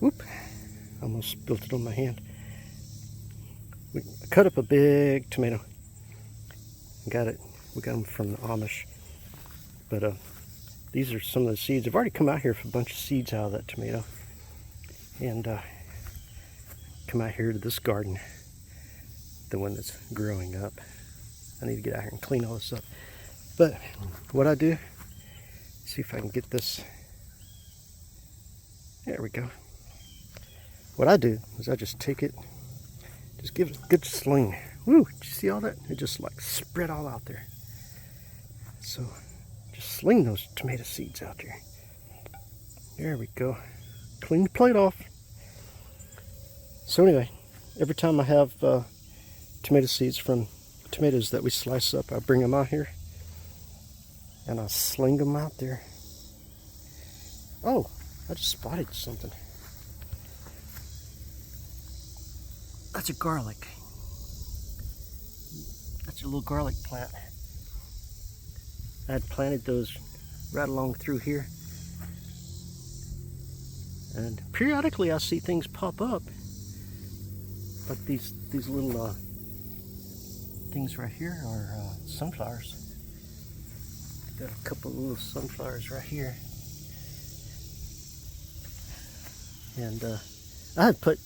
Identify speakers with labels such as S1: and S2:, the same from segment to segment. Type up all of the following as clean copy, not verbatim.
S1: Whoop, almost spilled it on my hand. We cut up a big tomato. We got them from the Amish. But these are some of the seeds. I've already come out here with a bunch of seeds out of that tomato. And come out here to this garden, the one that's growing up. I need to get out here and clean all this up. But what I do, see if I can get this. There we go. What I do is I just take it, just give it a good sling. Woo, did you see all that? It just like spread all out there. So just sling those tomato seeds out there. There we go. Clean the plate off. So anyway, every time I have tomato seeds from tomatoes that we slice up, I bring them out here and I sling them out there. Oh, I just spotted something. That's a garlic. That's a little garlic plant. I had planted those right along through here. And periodically I see things pop up. Like these little things right here are sunflowers. Got a couple of little sunflowers right here. And I had put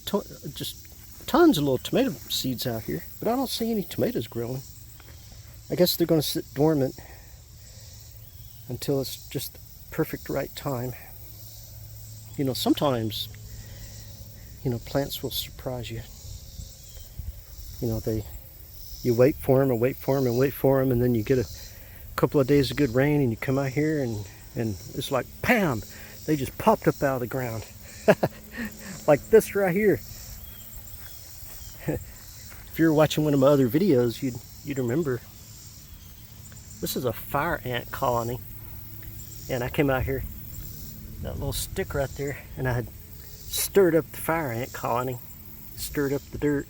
S1: just tons of little tomato seeds out here, but I don't see any tomatoes growing. I guess they're going to sit dormant until it's just the perfect right time. You know, sometimes, you know, plants will surprise you. You know, you wait for them and wait for them and wait for them, and then you get a couple of days of good rain and you come out here and it's like, bam, they just popped up out of the ground. Like this right here. If you're watching one of my other videos, you'd remember. This is a FireAnt Colony. And I came out here, that little stick right there, and I had stirred up the FireAnt Colony, stirred up the dirt.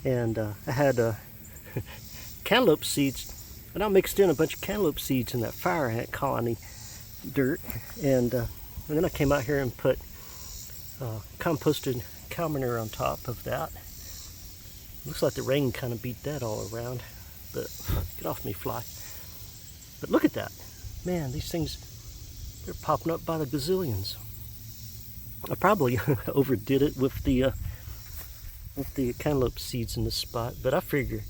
S1: And I had cantaloupe seeds, and I mixed in a bunch of cantaloupe seeds in that FireAnt Colony dirt. And then I came out here and put composted cow manure on top of that. Looks like the rain kind of beat that all around, but get off me, fly. But look at that. Man, these things, they're popping up by the gazillions. I probably overdid it with the cantaloupe seeds in this spot, but I figure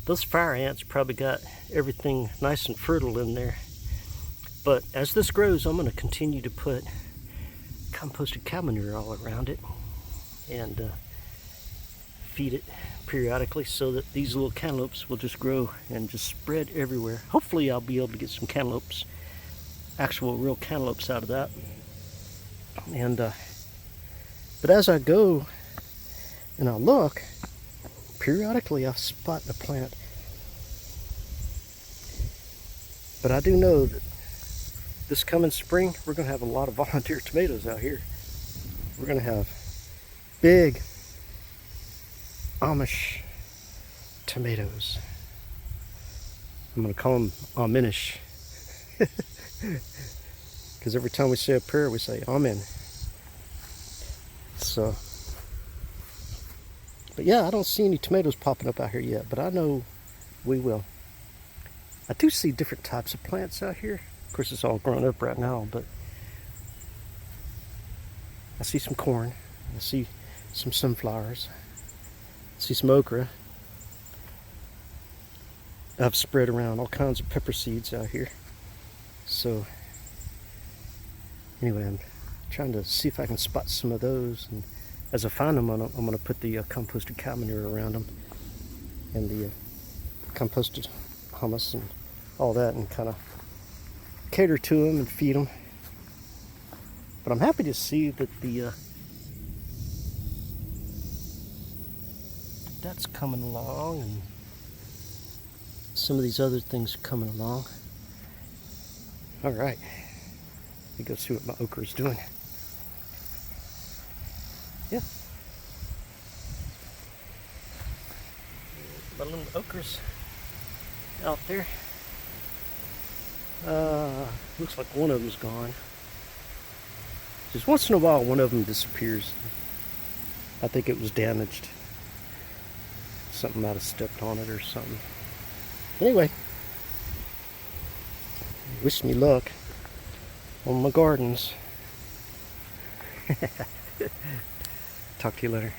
S1: those fire ants probably got everything nice and fertile in there. But as this grows, I'm going to continue to put composted cow manure all around it and feed it periodically so that these little cantaloupes will just grow and just spread everywhere. Hopefully I'll be able to get some cantaloupes, actual real cantaloupes out of that. And but as I go and I look, periodically I spot the plant. But I do know that this coming spring we're going to have a lot of volunteer tomatoes out here. We're going to have big Amish tomatoes. I'm going to call them Aminish. Because every time we say a prayer we say Amen. So, but yeah, I don't see any tomatoes popping up out here yet, but I know we will. I do see different types of plants out here. Of course, it's all grown up right now, but I see some corn. I see some sunflowers. I see some okra. I've spread around all kinds of pepper seeds out here. So, anyway, I'm trying to see if I can spot some of those. And as I find them, I'm going to put the composted cow manure around them and the composted hummus and all that, and kind of cater to them and feed them. But I'm happy to see that that's coming along, and some of these other things are coming along. All right, let me go see what my okra is doing. Yeah, my little okras out there. Looks like one of them's gone. Just once in a while, one of them disappears. I think it was damaged. Something might have stepped on it or something. Anyway, wish me luck on my gardens. Talk to you later.